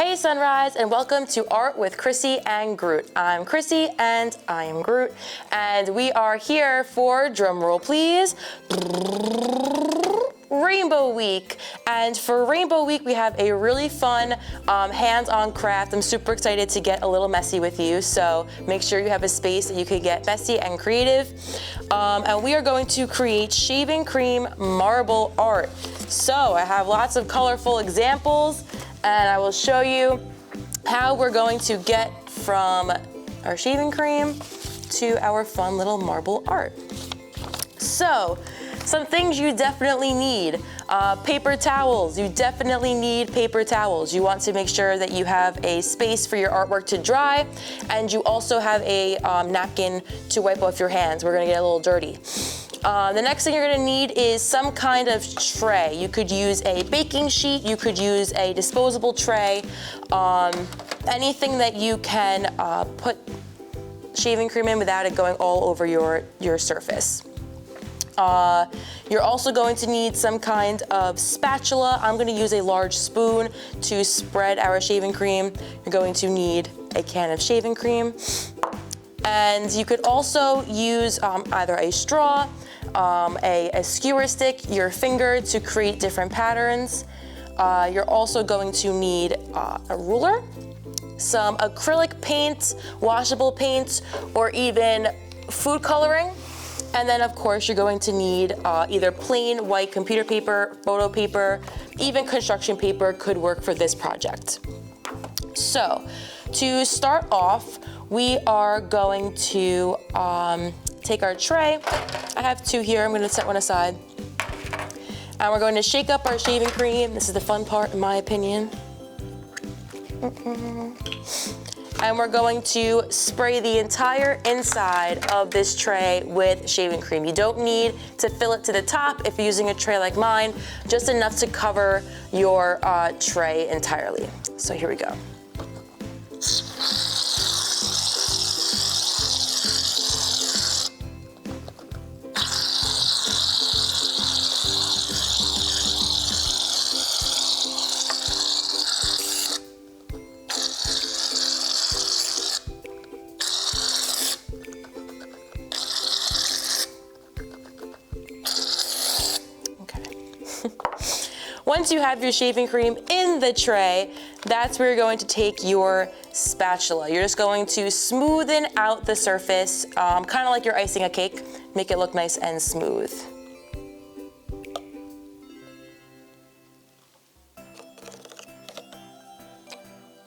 Hey Sunrise, and welcome to Art with Chrissy and Groot. I'm Chrissy and I am Groot, and we are here for, drumroll please, Rainbow Week. And for Rainbow Week, we have a really fun hands-on craft. I'm super excited to get a little messy with you, so make sure you have a space that you can get messy and creative. And we are going to create shaving cream marble art. So I have lots of colorful examples, and I will show you how we're going to get from our shaving cream to our fun little marble art. So, some things you definitely need. Paper towels, you definitely need paper towels. You want to make sure that you have a space for your artwork to dry, and you also have a napkin to wipe off your hands. We're gonna get a little dirty. The next thing you're gonna need is some kind of tray. You could use a baking sheet, you could use a disposable tray, anything that you can put shaving cream in without it going all over your surface. You're also going to need some kind of spatula. I'm gonna use a large spoon to spread our shaving cream. You're going to need a can of shaving cream. And you could also use either a straw, a skewer stick, your finger to create different patterns. You're also going to need a ruler, some acrylic paint, washable paint, or even food coloring. And then of course you're going to need either plain white computer paper, photo paper, even construction paper could work for this project. So to start off, we are going to take our tray. I have two here, I'm gonna set one aside. And we're going to shake up our shaving cream. This is the fun part in my opinion. And we're going to spray the entire inside of this tray with shaving cream. You don't need to fill it to the top if you're using a tray like mine, just enough to cover your tray entirely. So here we go. Once you have your shaving cream in the tray, that's where you're going to take your spatula. You're just going to smoothen out the surface, kind of like you're icing a cake, make it look nice and smooth.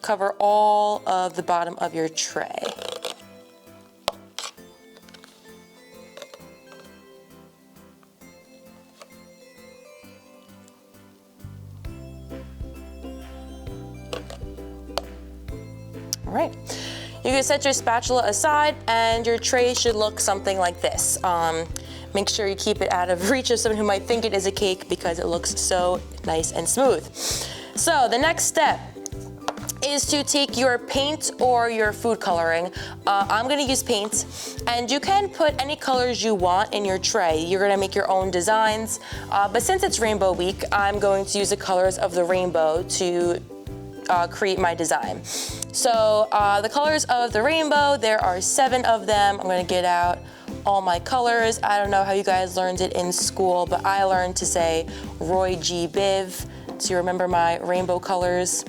Cover all of the bottom of your tray. All right, you can set your spatula aside and your tray should look something like this. Make sure you keep it out of reach of someone who might think it is a cake because it looks so nice and smooth. So the next step is to take your paint or your food coloring. I'm gonna use paint, and you can put any colors you want in your tray. You're gonna make your own designs, but since it's Rainbow Week, I'm going to use the colors of the rainbow to create my design. So the colors of the rainbow, there are 7 of them. I'm gonna get out all my colors. I don't know how you guys learned it in school, but I learned to say Roy G. Biv to remember my rainbow colors.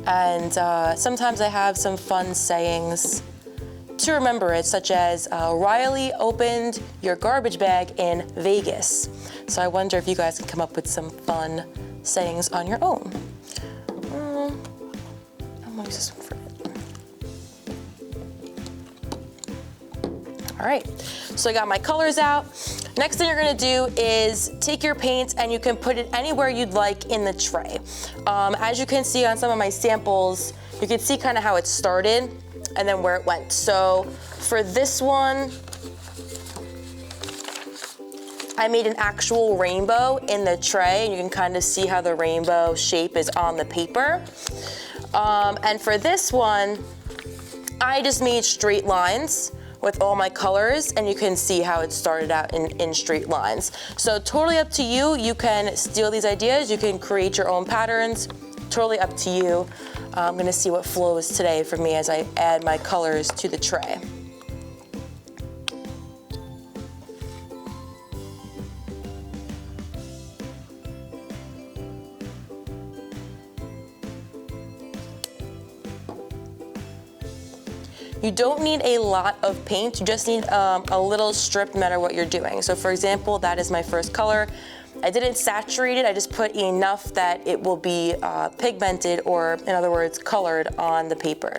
And sometimes I have some fun sayings to remember it, such as Riley opened your garbage bag in Vegas. So I wonder if you guys can come up with some fun sayings on your own. I'm gonna use this one for it. All right, so I got my colors out. Next thing you're gonna do is take your paint and you can put it anywhere you'd like in the tray. As you can see on some of my samples, you can see kind of how it started and then where it went. So for this one, I made an actual rainbow in the tray, and you can kind of see how the rainbow shape is on the paper. And for this one, I just made straight lines with all my colors, and you can see how it started out in straight lines. So totally up to you. You can steal these ideas, you can create your own patterns, totally up to you. I'm gonna see what flows today for me as I add my colors to the tray. You don't need a lot of paint, you just need a little strip no matter what you're doing. So for example, that is my first color. I didn't saturate it, I just put enough that it will be pigmented, or in other words, colored on the paper.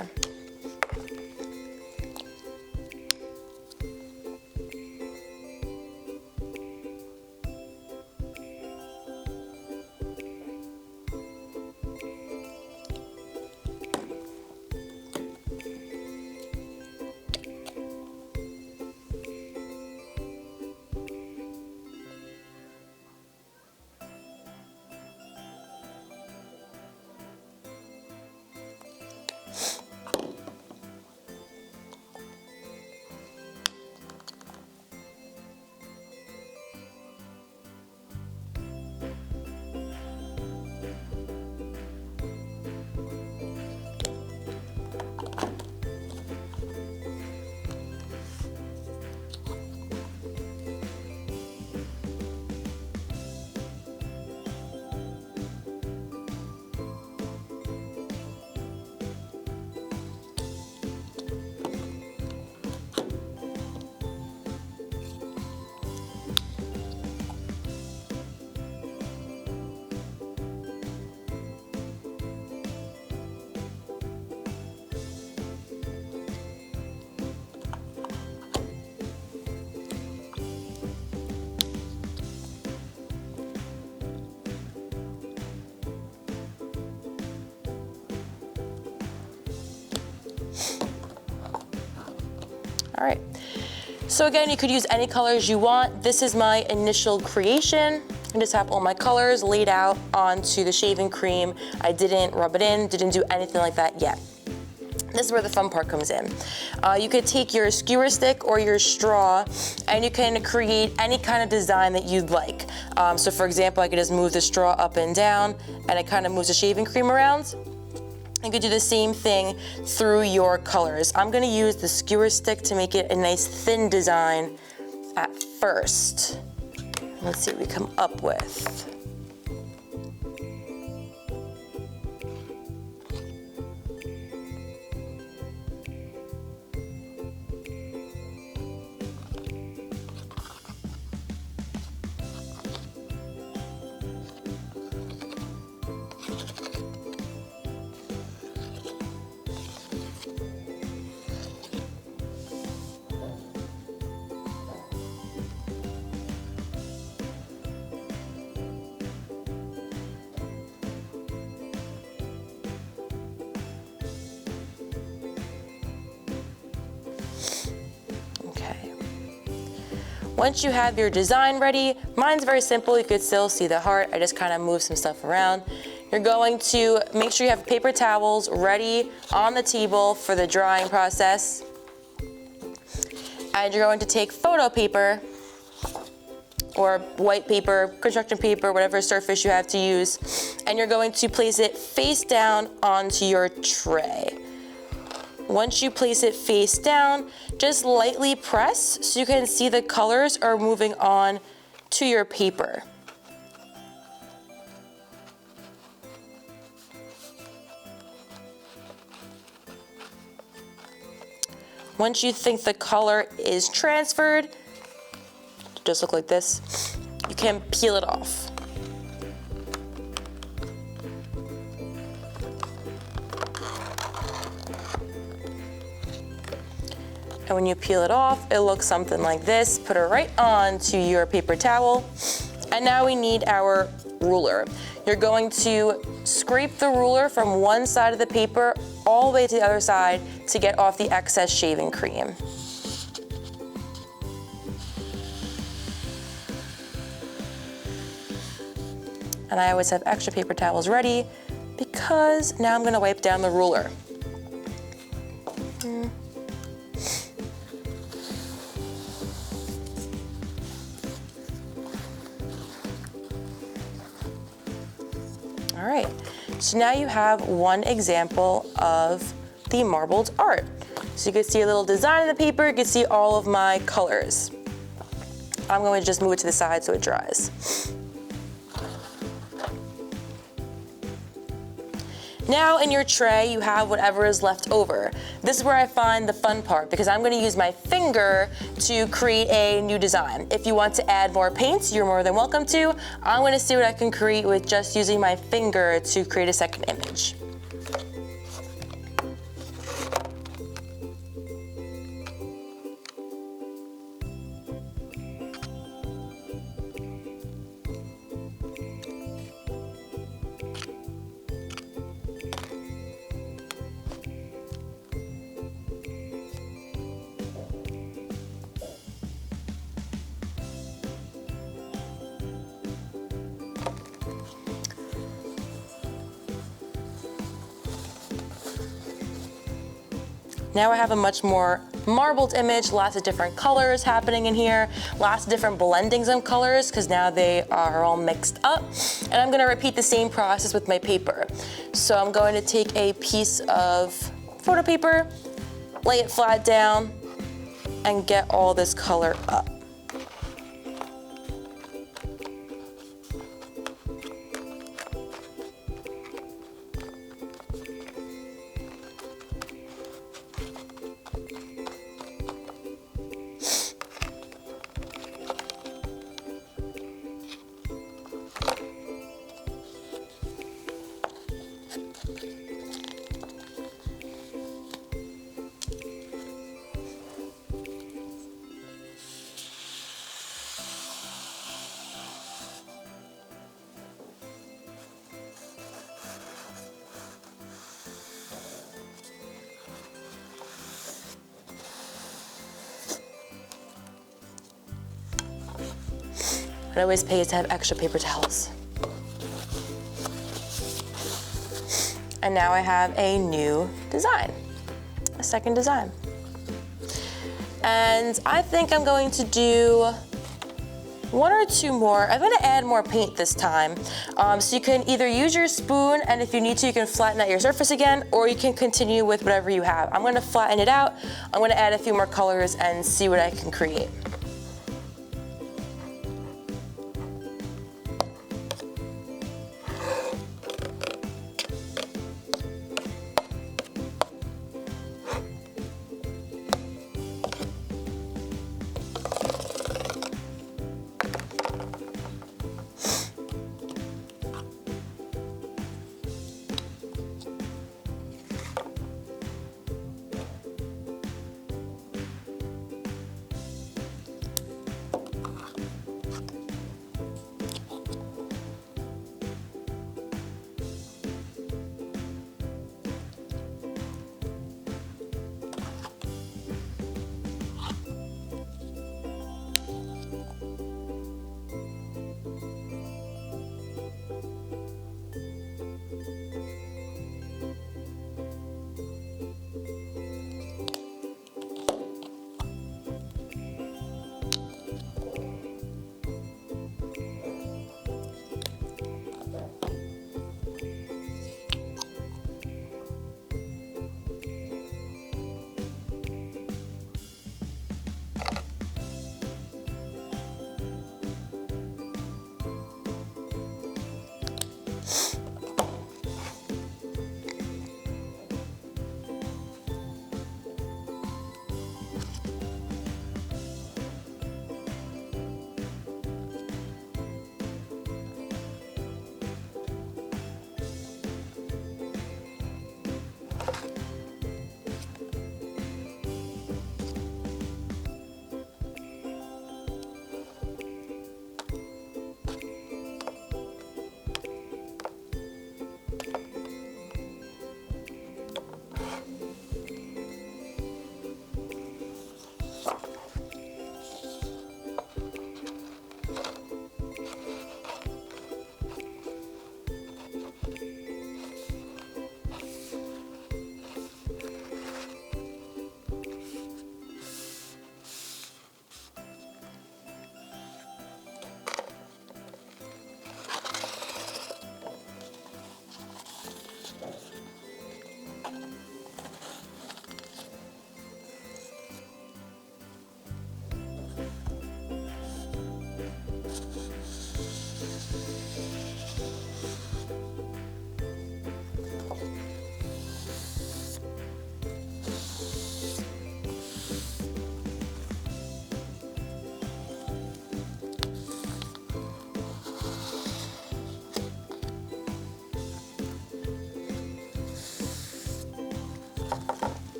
All right, so again, you could use any colors you want. This is my initial creation. I just have all my colors laid out onto the shaving cream. I didn't rub it in, didn't do anything like that yet. This is where the fun part comes in. You could take your skewer stick or your straw and you can create any kind of design that you'd like. So for example, I could just move the straw up and down and it kind of moves the shaving cream around. You could do the same thing through your colors. I'm gonna use the skewer stick to make it a nice thin design at first. Let's see what we come up with. Once you have your design ready, mine's very simple. You could still see the heart. I just kind of move some stuff around. You're going to make sure you have paper towels ready on the table for the drying process. And you're going to take photo paper or white paper, construction paper, whatever surface you have to use, and you're going to place it face down onto your tray. Once you place it face down, just lightly press so you can see the colors are moving on to your paper. Once you think the color is transferred, just look like this, you can peel it off. And when you peel it off, it looks something like this. Put it right onto your paper towel. And now we need our ruler. You're going to scrape the ruler from one side of the paper all the way to the other side to get off the excess shaving cream. And I always have extra paper towels ready because now I'm gonna wipe down the ruler. All right, So now you have one example of the marbled art. So you can see a little design in the paper, you can see all of my colors. I'm going to just move it to the side so it dries. Now in your tray, you have whatever is left over. This is where I find the fun part because I'm gonna use my finger to create a new design. If you want to add more paints, you're more than welcome to. I'm gonna see what I can create with just using my finger to create a second image. Now I have a much more marbled image, lots of different colors happening in here, lots of different blendings of colors because now they are all mixed up. And I'm gonna repeat the same process with my paper. So I'm going to take a piece of photo paper, lay it flat down, and get all this color up. It always pays to have extra paper towels. And now I have a new design, a second design. And I think I'm going to do one or two more. I'm gonna add more paint this time. So you can either use your spoon, and if you need to, you can flatten out your surface again, or you can continue with whatever you have. I'm gonna flatten it out. I'm gonna add a few more colors and see what I can create.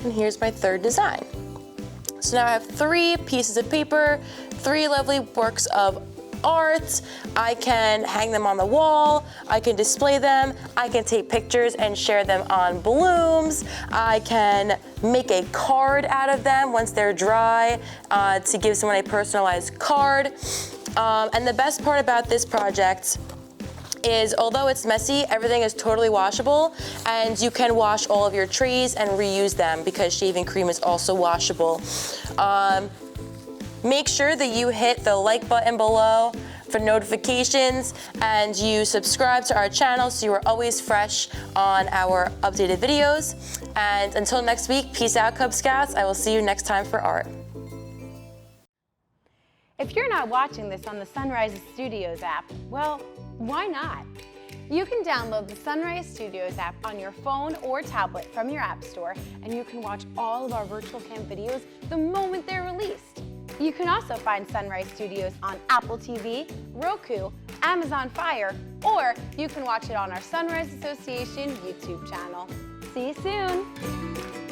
And here's my third design. So now I have 3 pieces of paper, 3 lovely works of art. I can hang them on the wall, I can display them, I can take pictures and share them on blooms, I can make a card out of them once they're dry to give someone a personalized card. And the best part about this project is, although it's messy, everything is totally washable, and you can wash all of your trays and reuse them because shaving cream is also washable. Make sure that you hit the like button below for notifications and you subscribe to our channel so you are always fresh on our updated videos. And until next week, peace out, Cub Scouts. I will see you next time for art. If you're not watching this on the Sunrise Studios app, well, why not? You can download the Sunrise Studios app on your phone or tablet from your app store, and you can watch all of our virtual camp videos the moment they're released. You can also find Sunrise Studios on Apple TV, Roku, Amazon Fire, or you can watch it on our Sunrise Association YouTube channel. See you soon!